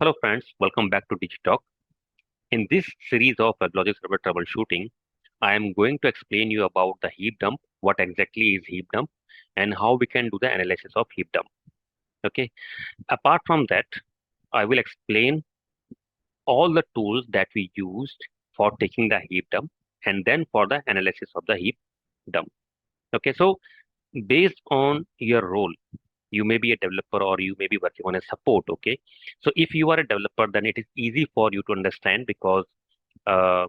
Hello friends, welcome back to Digitalk. In this series of Weblogic Server Troubleshooting, I am going to explain you about the heap dump, what exactly is heap dump, and how we can do the analysis of heap dump. Okay. Apart from that, I will explain all the tools that we used for taking the heap dump and then for the analysis of the heap dump. Okay. So based on your role, you may be a developer or you may be working on a support. Okay. So if you are a developer, then it is easy for you to understand because uh,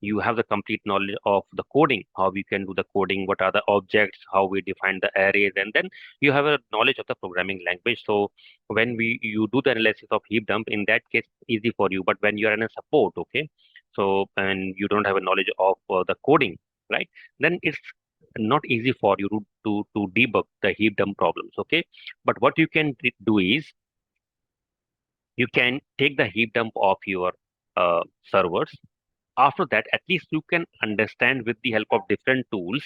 you have the complete knowledge of the coding, how we can do the coding, what are the objects, how we define the arrays, and then you have a knowledge of the programming language. So when you do the analysis of heap dump, in that case, easy for you. But when you are in a support, okay, so and you don't have a knowledge of the coding, right? Then it's not easy for you to debug the heap dump problems, okay? But what you can do is you can take the heap dump of your servers. After that, at least you can understand with the help of different tools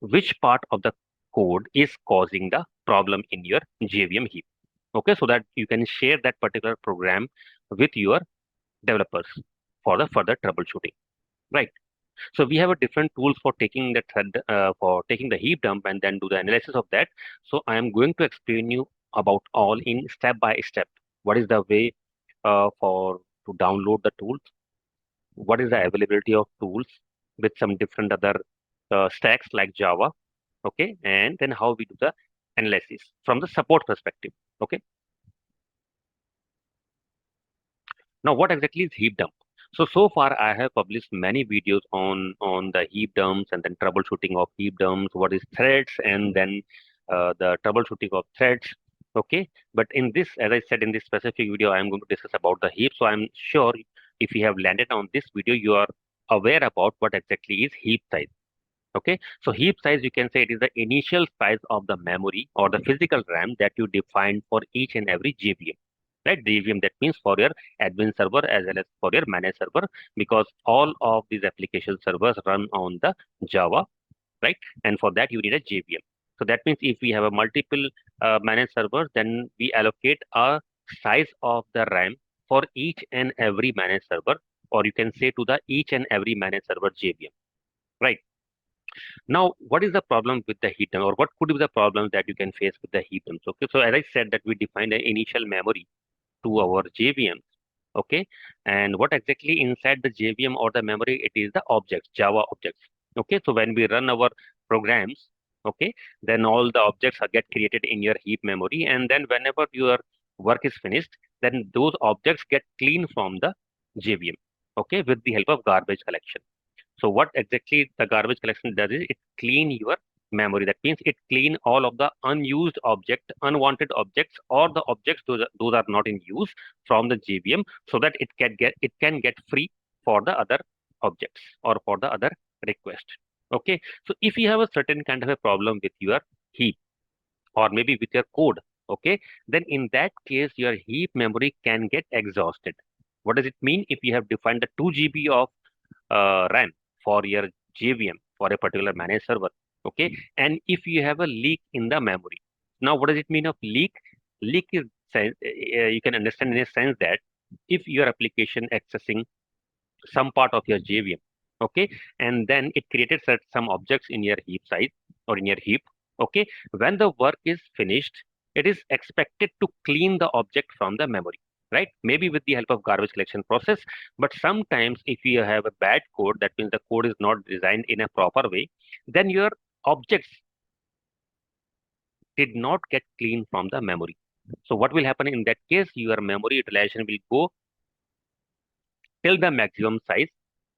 which part of the code is causing the problem in your JVM heap. Okay, so that you can share that particular program with your developers for the further troubleshooting. Right. So we have a different tools for taking the for taking the heap dump and then do the analysis of that. So I am going to explain you about all in step by step. What is the way for to download the tools? What is the availability of tools with some different other stacks like Java, okay, and then how we do the analysis from the support perspective, okay. Now, what exactly is heap dump? So far I have published many videos on the heap dumps and then troubleshooting of heap dumps, what is threads, and then the troubleshooting of threads, okay. But in this, as I said in this specific video, I am going to discuss about the heap. So I'm sure if you have landed on this video, you are aware about what exactly is heap size. Okay, so heap size, you can say it is the initial size of the memory or the physical RAM that you define for each and every JVM. Right, JVM, that means for your admin server as well as for your managed server, because all of these application servers run on the Java, right? And for that you need a JVM. So that means if we have a multiple managed servers, then we allocate a size of the RAM for each and every managed server, or you can say to the each and every managed server JVM, right? Now, what is the problem with the heap dump, or what could be the problems that you can face with the heap dumps? Okay, so as I said that we define an initial memory to our JVMs. Okay, and what exactly inside the JVM or the memory? It is the objects, Java objects. Okay, so when we run our programs, okay, then all the objects are get created in your heap memory, and then whenever your work is finished, then those objects get cleaned from the JVM. Okay, with the help of garbage collection. So what exactly the garbage collection does is it clean your memory. That means it clean all of the unused object, unwanted objects, or the objects those are not in use from the JVM, so that it can get free for the other objects or for the other request. Okay. So if you have a certain kind of a problem with your heap or maybe with your code, okay, then in that case your heap memory can get exhausted. What does it mean? If you have defined the 2 GB of RAM for your JVM for a particular managed server. Okay, and if you have a leak in the memory, now what does it mean of leak? Leak is you can understand in a sense that if your application accessing some part of your JVM, okay, and then it created some objects in your heap size or in your heap, okay, when the work is finished, it is expected to clean the object from the memory, right? Maybe with the help of garbage collection process, but sometimes if you have a bad code, that means the code is not designed in a proper way, then your objects did not get cleaned from the memory. So what will happen in that case? Your memory utilization will go till the maximum size,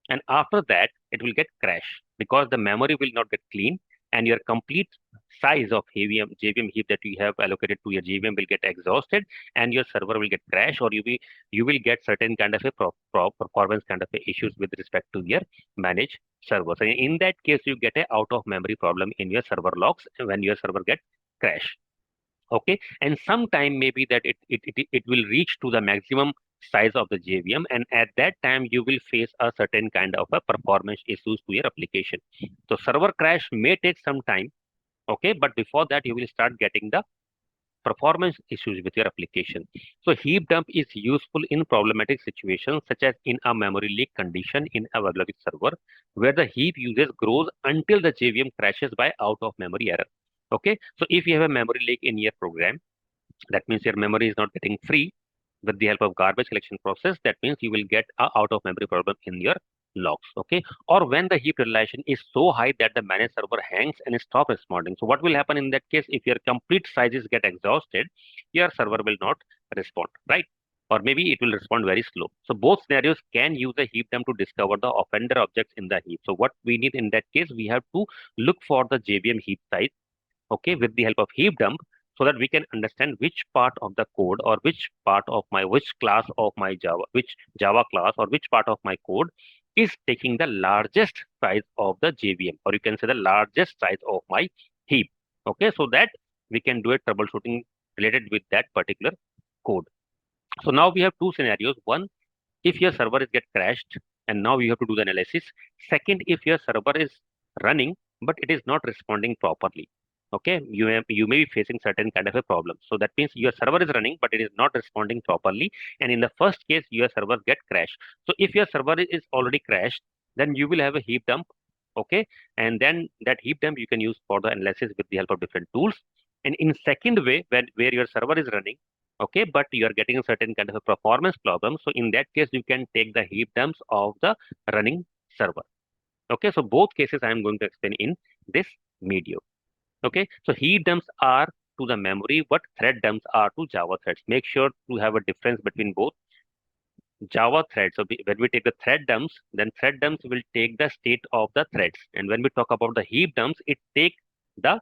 and after that it will get crash because the memory will not get clean, and your complete size of JVM heap that you have allocated to your JVM will get exhausted, and your server will get crash, or you will get certain kind of a performance kind of a issues with respect to your managed servers. And in that case, you get a out of memory problem in your server logs when your server get crash. Okay, and sometime maybe that it will reach to the maximum size of the JVM, and at that time you will face a certain kind of a performance issues to your application. So server crash may take some time, okay, but before that you will start getting the performance issues with your application. So heap dump is useful in problematic situations such as in a memory leak condition in a WebLogic server where the heap usage grows until the JVM crashes by out of memory error. Okay, so if you have a memory leak in your program, that means your memory is not getting free with the help of garbage collection process. That means you will get a out of memory problem in your logs. Okay, or when the heap utilization is so high that the managed server hangs and stop responding. So what will happen in that case? If your complete sizes get exhausted, your server will not respond, right? Or maybe it will respond very slow. So both scenarios can use a heap dump to discover the offender objects in the heap. So what we need in that case, we have to look for the JVM heap size, okay, with the help of heap dump, so that we can understand which part of the code or which class of my Java, which Java class or which part of my code is taking the largest size of the JVM, or you can say the largest size of my heap. Okay, so that we can do a troubleshooting related with that particular code. So now we have two scenarios. One, if your server is get crashed and now you have to do the analysis. Second, if your server is running but it is not responding properly. Okay, you may be facing certain kind of a problem. So that means your server is running but it is not responding properly, and in the first case your server get crashed. So if your server is already crashed, then you will have a heap dump. Okay, and then that heap dump you can use for the analysis with the help of different tools. And in second way, where your server is running, okay, but you are getting a certain kind of a performance problem, so in that case you can take the heap dumps of the running server. Okay, so both cases I am going to explain in this video. Okay, so heap dumps are to the memory what thread dumps are to Java threads. Make sure to have a difference between both Java threads. So when we take the thread dumps, then thread dumps will take the state of the threads, and when we talk about the heap dumps, it take the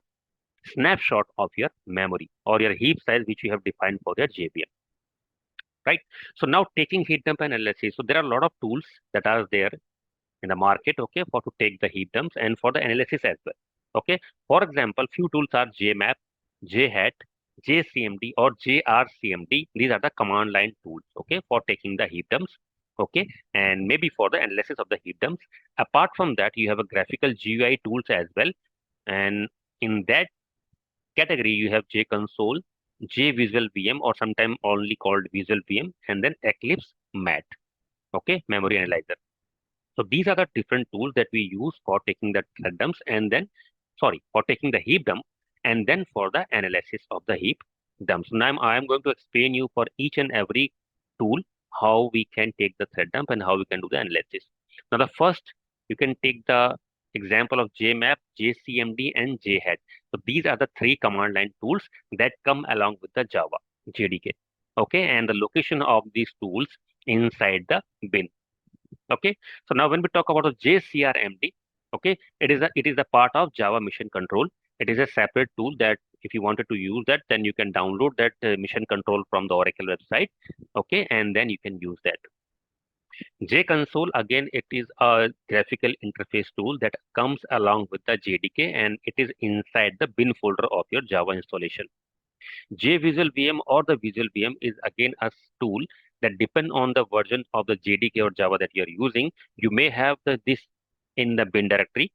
snapshot of your memory or your heap size which you have defined for your JVM. Right. So now taking heap dump analysis. So there are a lot of tools that are there in the market, okay, for to take the heap dumps and for the analysis as well. Okay. For example, few tools are JMap, Jhat, JCMD or JRCMD. These are the command line tools, okay, for taking the heap dumps. Okay, and maybe for the analysis of the heap dumps. Apart from that, you have a graphical GUI tools as well. And in that category, you have JConsole, JVisualVM, or sometimes only called VisualVM, and then Eclipse MAT, okay, memory analyzer. So these are the different tools that we use for taking the thread dumps and then, sorry, for taking the heap dump and then for the analysis of the heap dumps. Now I am going to explain you for each and every tool how we can take the thread dump and how we can do the analysis. Now the first, you can take the example of JMap, JCMD, and Jhat. So these are the three command line tools that come along with the Java JDK. Okay, and the location of these tools inside the bin. Okay, so now when we talk about the JCRMD, okay, it is a part of Java Mission Control. It is a separate tool that if you wanted to use that, then you can download that Mission Control from the Oracle website. Okay, and then you can use that. JConsole, again, it is a graphical interface tool that comes along with the JDK, and it is inside the bin folder of your Java installation. JVisualVM or the VisualVM is again a tool that depend on the version of the JDK or Java that you're using. You may have this in the bin directory,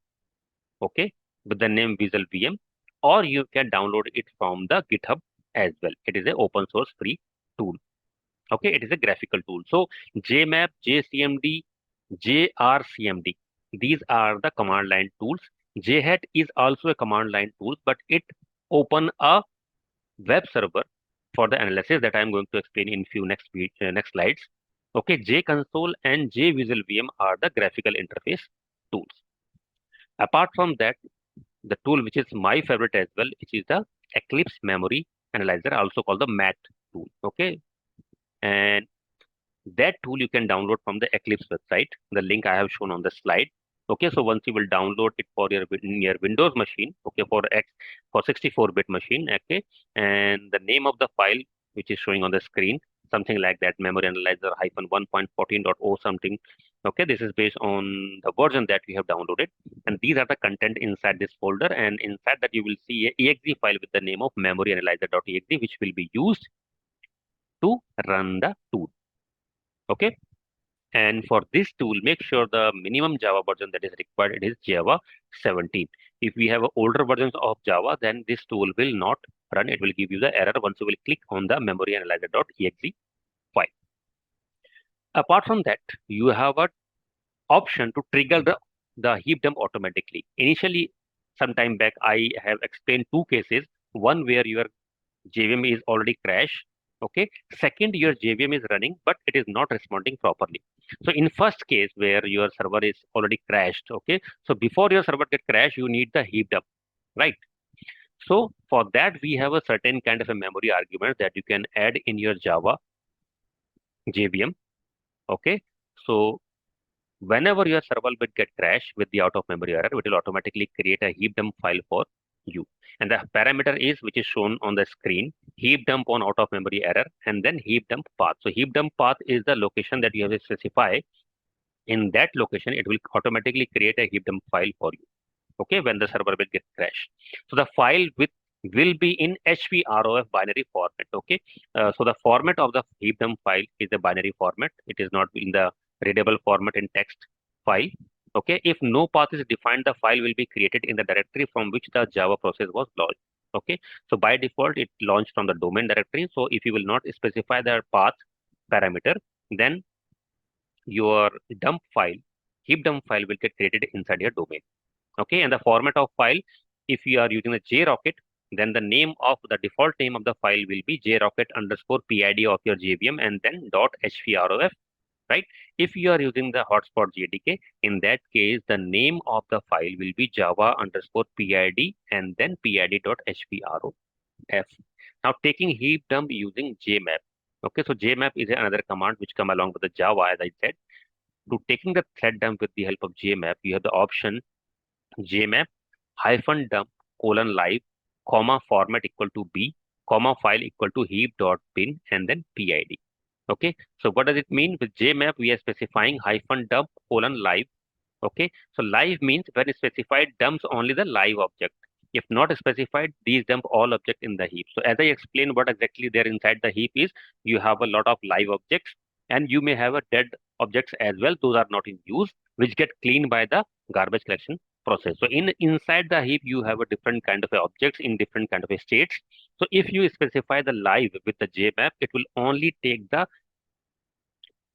okay, with the name VisualVM, or you can download it from the GitHub as well. It is an open source free tool. Okay, it is a graphical tool. So JMap, JCMD, JRCMD, these are the command line tools. Jhat is also a command line tool, but it open a web server for the analysis that I'm going to explain in few next slides. Okay, JConsole and JVisualVM are the graphical interface tools. Apart from that, the tool which is my favorite as well, which is the Eclipse Memory Analyzer, also called the MAT tool. Okay, and that tool you can download from the Eclipse website. The link I have shown on the slide. Okay, so once you will download it for your Windows machine, okay, for 64-bit machine, okay, and the name of the file which is showing on the screen, something like that, memory analyzer -1.14.0 something. Okay, this is based on the version that we have downloaded, and these are the content inside this folder, and inside that you will see a exe file with the name of memory analyzer.exe, which will be used to run the tool. Okay. And for this tool, make sure the minimum Java version that is required, it is Java 17. If we have older versions of Java, then this tool will not run, it will give you the error once you will click on the memory analyzer.exe file. Apart from that, you have a option to trigger the heap dump automatically. Initially, some time back, I have explained two cases. One where your JVM is already crashed. Okay. Second, your JVM is running, but it is not responding properly. So in first case where your server is already crashed, okay. So before your server get crashed, you need the heap dump, right? So for that, we have a certain kind of a memory argument that you can add in your Java JVM. Okay. So whenever your server will get crashed with the out of memory error, it will automatically create a heap dump file for you. And the parameter is, which is shown on the screen, heap dump on out of memory error, and then heap dump path. So heap dump path is the location that you have to specify. In that location, it will automatically create a heap dump file for you. Okay, when the server will get crashed. So the file will be in HPROF binary format. Okay, so the format of the heap dump file is a binary format. It is not in the readable format in text file. Okay, if no path is defined, the file will be created in the directory from which the Java process was launched. Okay, so by default, it launched from the domain directory. So if you will not specify the path parameter, then your dump file, heap dump file will get created inside your domain. Okay, and the format of file, if you are using the JRocket, then the name of the default name of the file will be jrocket underscore PID of your JVM and then .hprof, right? If you are using the hotspot JDK, in that case, the name of the file will be java underscore PID and then PID.hprof. Now taking heap dump using jmap. Okay, so jmap is another command which come along with the Java, as I said. To taking the thread dump with the help of jmap, you have the option jmap hyphen dump colon live comma format equal to b comma file equal to heap dot bin and then PID. Okay, so what does it mean? With jmap, we are specifying hyphen dump colon live. Okay, so live means when specified, dumps only the live object. If not specified, these dump all objects in the heap. So as I explained, what exactly there inside the heap is, you have a lot of live objects and you may have a dead objects as well. Those are not in use, which get cleaned by the garbage collection process. So inside the heap, you have a different kind of objects in different kind of states. So if you specify the live with the jmap, it will only take the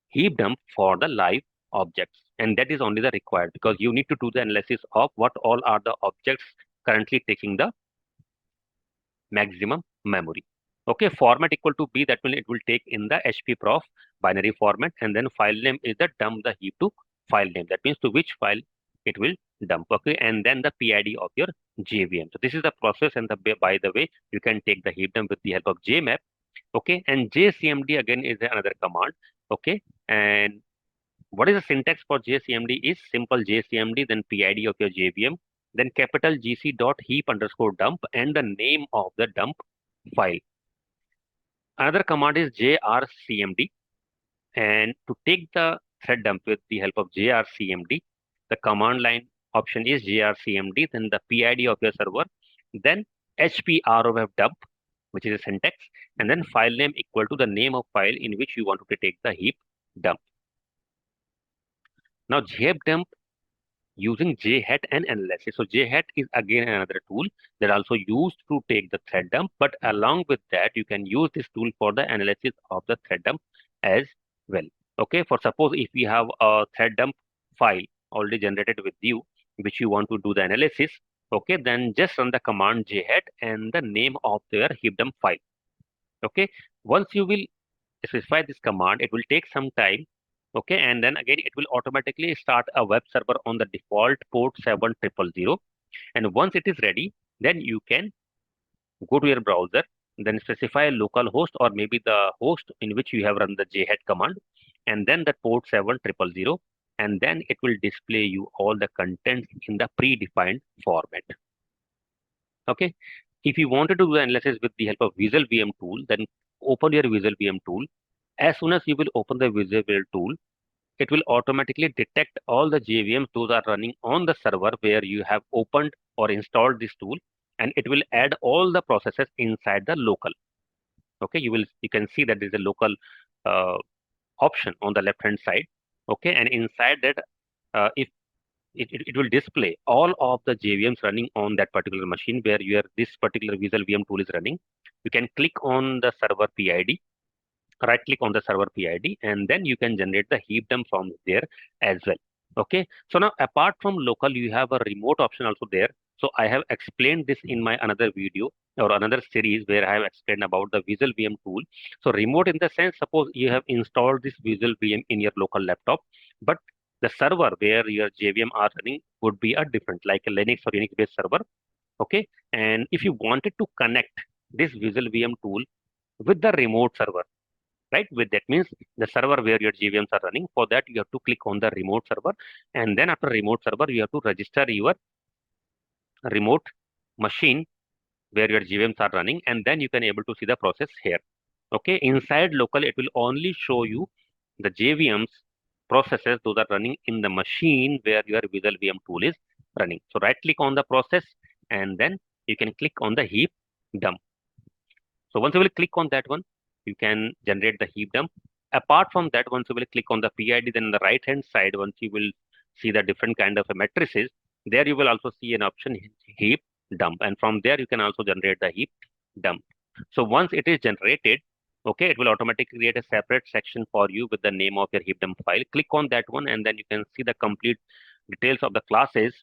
heap dump for the live objects, and that is only the required, because you need to do the analysis of what all are the objects currently taking the maximum memory. Okay, format equal to b, that will it will take in the hprof binary format, and then file name is the dump the heap to file name, that means to which file it will dump. Okay, and then the PID of your JVM. So this is the process, and by the way, you can take the heap dump with the help of jmap. Okay, and jcmd again is another command. Okay, and what is the syntax for jcmd is simple jcmd, then PID of your JVM, then capital GC dot heap underscore dump and the name of the dump file. Another command is jrcmd, and to take the thread dump with the help of jrcmd, the command line option is jrcmd, then the PID of your server, then hprof dump, which is a syntax, and then file name equal to the name of file in which you want to take the heap dump. Now heap dump using Jhat and analysis. So Jhat is again another tool that also used to take the thread dump, but along with that, you can use this tool for the analysis of the thread dump as well. Okay, for suppose if we have a thread dump file already generated with you, which you want to do the analysis, okay, then just run the command Jhat and the name of their heap dump file. Okay, once you will specify this command, it will take some time. Okay, and then again, it will automatically start a web server on the default port 7000. And once it is ready, then you can go to your browser, then specify a local host or maybe the host in which you have run the Jhat command, and then the port 7000, and then it will display you all the contents in the predefined format. Okay, if you wanted to do the analysis with the help of VisualVM tool, then open your VisualVM tool. As soon as you will open the VisualVM tool, it will automatically detect all the JVMs those are running on the server where you have opened or installed this tool, and it will add all the processes inside the local. Okay, you can see that there is a local option on the left hand side. Okay, and inside that, if it will display all of the JVMs running on that particular machine where this particular VisualVM tool is running. You can click on the server PID, right click on the server PID, and then you can generate the heap dump from there as well. Okay, so now apart from local, you have a remote option also there. So I have explained this in my another video or another series where I have explained about the VisualVM tool. So remote in the sense, suppose you have installed this VisualVM in your local laptop, but the server where your JVM are running would be a different, like a Linux or Unix based server. Okay, and if you wanted to connect this VisualVM tool with the remote server, right? With that means the server where your JVMs are running. For that, you have to click on the remote server, and then after remote server, you have to register your remote machine where your JVMs are running, and then you can able to see the process here. Okay, inside local, it will only show you the JVMs processes those are running in the machine where your VisualVM tool is running. So right click on the process, and then you can click on the heap dump. So once you will click on that one, you can generate the heap dump. Apart from that, once you will click on the PID, then on the right hand side, once you will see the different kind of matrices, there you will also see an option heap dump. And from there, you can also generate the heap dump. So once it is generated, okay, it will automatically create a separate section for you with the name of your heap dump file. Click on that one, and then you can see the complete details of the classes,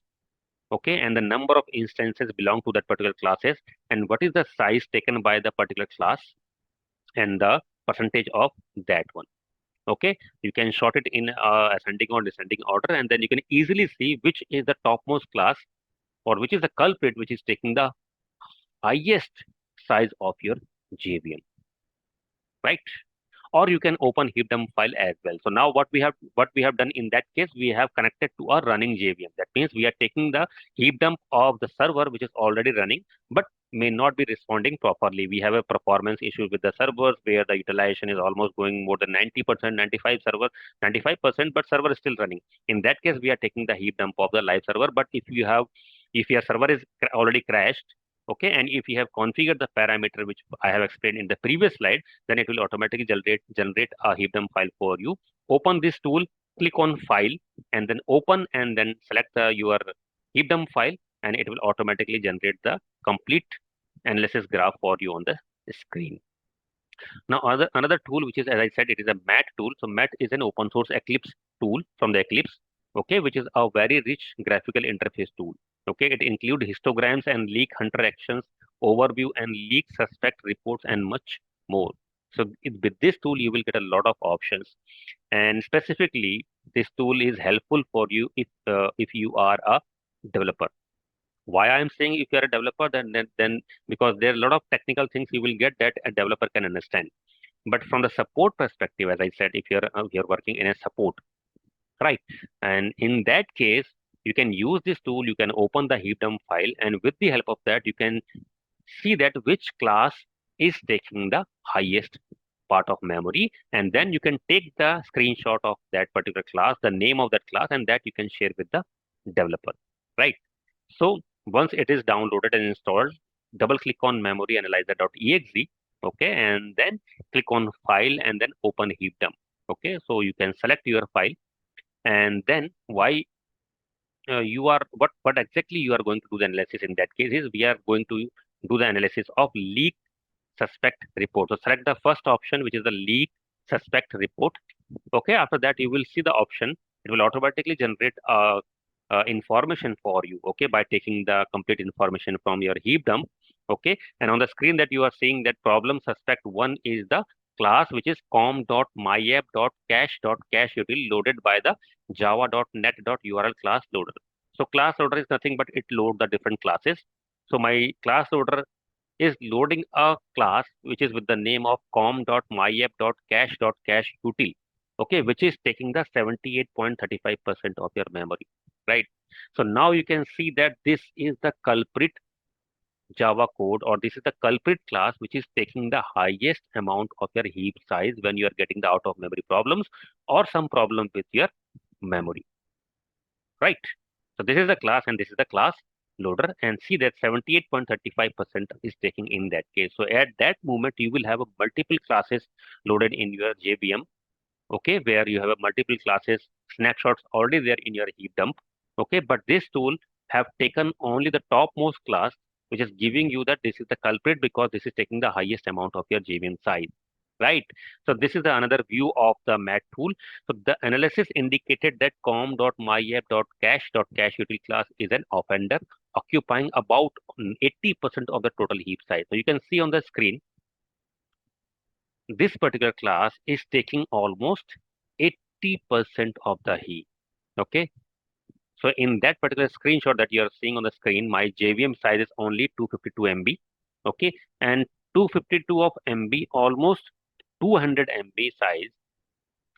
okay, and the number of instances belong to that particular classes, and what is the size taken by the particular class, and the percentage of that one. Okay, you can sort it in ascending or descending order, and then you can easily see which is the topmost class or which is the culprit which is taking the highest size of your JVM, right? Or you can open heap dump file as well. So now what we have done in that case, we have connected to a running JVM. That means we are taking the heap dump of the server which is already running but may not be responding properly. We have a performance issue with the servers where the utilization is almost going more than 90%, 95%, but server is still running. In that case, we are taking the heap dump of the live server. But if your server is already crashed, okay, and if you have configured the parameter which I have explained in the previous slide, then it will automatically generate a heap dump file for you. Open this tool, click on file, and then open, and then select your heap dump file, and it will automatically generate the complete analysis graph for you on the screen. Now, another tool which is, as I said, it is a mat tool. So mat is an open source Eclipse tool from the Eclipse, okay, which is a very rich graphical interface tool. Okay, it includes histograms and leak hunter actions, overview and leak suspect reports, and much more. So with this tool, you will get a lot of options, and specifically, this tool is helpful for you if you are a developer. Why I'm saying if you're a developer, then because there are a lot of technical things you will get that a developer can understand. But from the support perspective, as I said, if you're working in a support, right, and in that case, you can use this tool. You can open the heap dump file, and with the help of that, you can see that which class is taking the highest part of memory, and then you can take the screenshot of that particular class, the name of that class, and that you can share with the developer, right? So once it is downloaded and installed, double click on memory analyzer.exe, okay, and then click on file and then open heap dump. Okay, so you can select your file, and then why you are what exactly you are going to do the analysis in that case is we are going to do the analysis of leak suspect report. So select the first option, which is the leak suspect report. Okay, after that you will see the option. It will automatically generate information for you, okay, by taking the complete information from your heap dump. Okay, and on the screen that you are seeing that problem suspect one is the class which is com.myapp.cache.cache util loaded by the java.net.url class loader. So class loader is nothing but it load the different classes. So my class loader is loading a class which is with the name of com.myapp.cache.cache util, okay, which is taking the 78.35% of your memory, right? So now you can see that this is the culprit Java code, or this is the culprit class which is taking the highest amount of your heap size when you are getting the out of memory problems or some problem with your memory, right? So this is the class and this is the class loader, and see that 78.35% is taking in that case. So at that moment, you will have a multiple classes loaded in your JVM, okay, where you have a multiple classes snapshots already there in your heap dump. Okay, but this tool have taken only the topmost class, which is giving you that this is the culprit because this is taking the highest amount of your JVM size, right? So this is the another view of the mat tool. So the analysis indicated that com.myapp.cache.cache util class is an offender occupying about 80% of the total heap size. So you can see on the screen, this particular class is taking almost 80% of the heap. Okay. So in that particular screenshot that you are seeing on the screen, my JVM size is only 252 MB. Okay. And 252 of MB, almost 200 MB size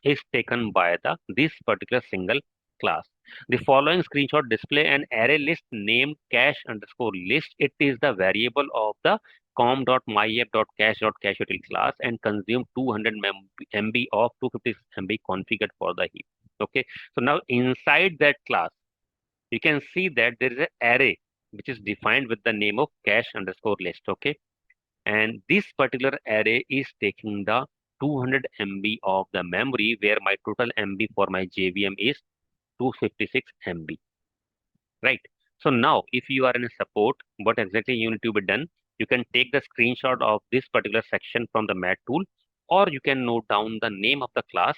is taken by the this particular single class. The following screenshot display an array list named cache underscore list. It is the variable of the com.myapp.cache.cache util class and consume 200 MB of 250 MB configured for the heap. Okay. So now inside that class, you can see that there is an array which is defined with the name of cache underscore list. Okay. And this particular array is taking the 200 MB of the memory where my total MB for my JVM is 256 MB, right? So now if you are in a support, what exactly you need to be done? You can take the screenshot of this particular section from the mat tool, or you can note down the name of the class,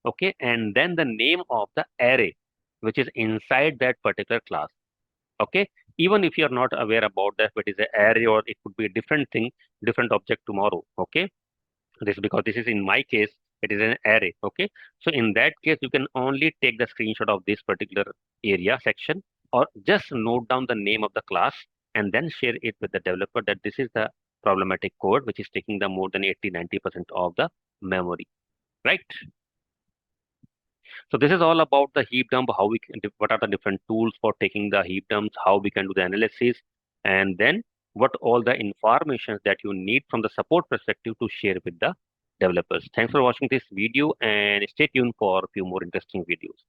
okay, and then the name of the array which is inside that particular class. Okay, even if you are not aware about that, but it is an array or it could be a different thing, different object tomorrow. Okay, this because this is in my case, it is an array. Okay, so in that case, you can only take the screenshot of this particular area section, or just note down the name of the class and then share it with the developer that this is the problematic code which is taking the more than 80-90% of the memory, right? So this is all about the heap dump, how we can, what are the different tools for taking the heap dumps, how we can do the analysis, and then what all the information that you need from the support perspective to share with the developers. Thanks for watching this video and stay tuned for a few more interesting videos.